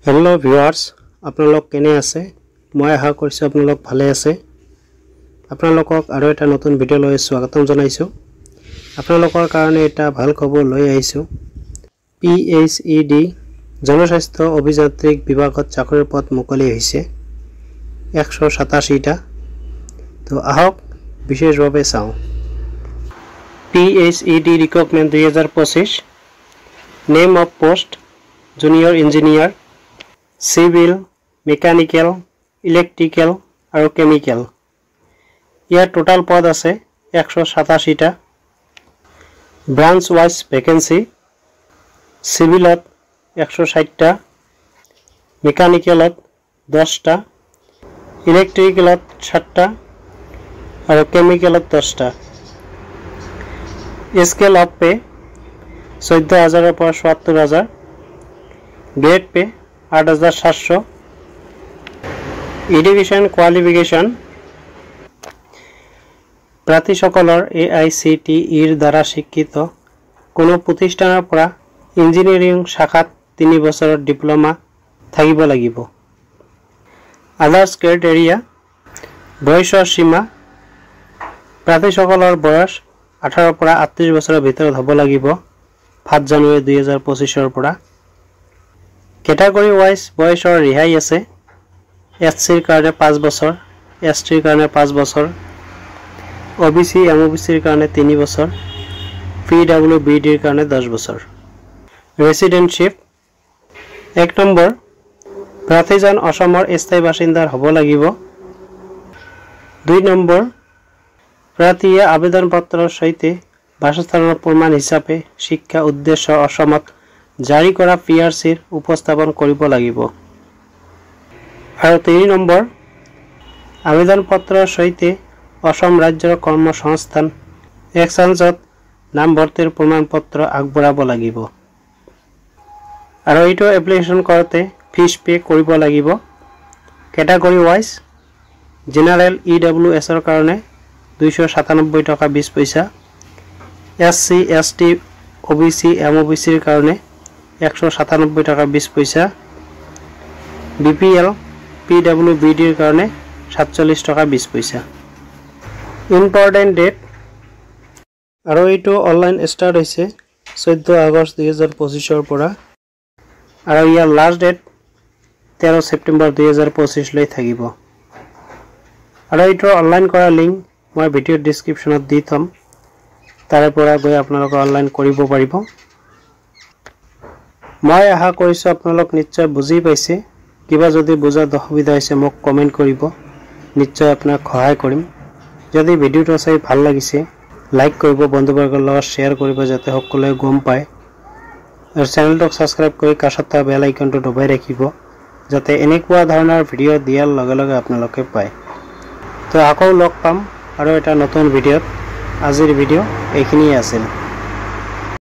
hello viewers আপোনালোক কেনে আছে মই আশা কৰিছো আপোনালোক ভালে আছে আপোনালোকক আৰু এটা নতুন ভিডিও লৈ স্বাগতম জনাইছো আপোনালোকৰ কাৰণে এটা ভাল খবৰ লৈ আহিছো PHED জনস্বাস্থ্য অভিযান্ত্ৰিক বিভাগত চাকৰিৰ পদ মুকলি হৈছে 187টা তো আহক বিশেষভাৱে চাও PHED recruitment 2025 name of post junior engineer Civil, Mechanical, Electrical আৰু Chemical ইয়াৰ টোটাল পদ আছে 187টা ব্ৰাঞ্চ ওয়াইজ ভ্যাকেন্সি সিভিলত 160টা মেকানিক্যালত 10টা ইলেক্ট্ৰিকেলত 7টা আৰু কেমিক্যালত 10টা স্কেল অফ পে 14000 ৰ পৰা 77000 গ্ৰেড পে 8700 এডুকেশন কোয়ালিফিকেশন প্ৰাৰ্থী সকলৰ AICTE এৰ দ্বাৰা স্বীকৃত কোনো প্ৰতিষ্ঠানৰ পৰা ইঞ্জিনিয়াৰিং শাখাত 3 বছৰৰ ডিপ্লোমা থাকিব লাগিব আদাৰ্স ক্ৰাইটেৰিয়া বয়সৰ সীমা প্ৰাৰ্থী সকলৰ বয়স 18 পৰা 38 বছৰৰ ভিতৰত হ'ব লাগিব 5 জানুৱাৰী 2025 ৰ পৰা Category wise বয়সৰ ৰিহাই আছে SC ৰ কাৰণে 5 বছৰ ST ৰ কাৰণে 5 বছৰ OBC MOBC ৰ কাৰণে 3 বছৰ PWBD ৰ কাৰণে 10 বছৰ ৰেসিডেন্টশিপ 1 নম্বৰ প্ৰাৰ্থীজন অসমৰ স্থায়ী বাসিন্দাৰ হ'ব লাগিব 2 নম্বৰ প্ৰাৰ্থীয়ে আবেদন পত্ৰৰ সৈতে বাসস্থানৰ প্ৰমাণ হিচাপে শিক্ষা উদ্দেশ্য অসমত জাৰি কৰা PRCৰ উপস্থাপন কৰিব লাগিব আৰু 3 নম্বৰ আবেদন পত্ৰৰ সৈতে অসম ৰাজ্যৰ কৰ্মসংস্থান এক্সচেঞ্জত নাম ভৰ্তিৰ প্ৰমাণ পত্ৰ আগবঢ়াব লাগিব আৰু এইটো এপ্লিকেশন কৰোতে ফিজ পে কৰিব লাগিব ক্যাটাগৰি ওয়াইজ জেনাৰেল EWS ৰ কাৰণে 297 টকা 20 পইচা SC ST OBC MOBC ৰ কাৰণে 197 টাকা 20 পইচা BPL PWBD ৰ কাৰণে 47 টাকা 20 পইচা ইম্পৰ্টেন্ট ডেট আৰু এইটো অনলাইন স্টাৰ্ট হৈছে 14 আগষ্ট 2025 ৰ পৰা আৰু ইয়াৰ লাষ্ট ডেট 13 সেপ্টেম্বৰ 2025 লৈ থাকিব আৰু এইটো অনলাইন কৰা লিংক মই ভিডিও ডেসক্ৰিপচনত দি থম তাৰে পৰা গৈ আপোনালোক অনলাইন কৰিব পাৰিব মই আশা কৰিছো আপোনালোক নিশ্চয় বুজি পাইছে কিবা যদি বুজাত অসুবিধা হৈছে মোক কমেন্ট কৰিব নিশ্চয় আপোনাক সহায় কৰিম যদি ভিডিওটো চাই ভাল লাগিছে লাইক কৰিব বন্ধুবৰ্গৰ লগত শেয়াৰ কৰিব যাতে সকলোৱে গম পায় আৰু চেনেলটো সাবস্ক্ৰাইব কৰি কাষত থকা বেল আইকনটো দবাই ৰাখিব যাতে এনেকুৱা ধৰণৰ ভিডিও দিয়াৰ লগে লগে আপোনালোকে পায় তো আকৌ লগ পাম আৰু এটা নতুন ভিডিওত আজিৰ ভিডিও এইখিনিয়ে আছিল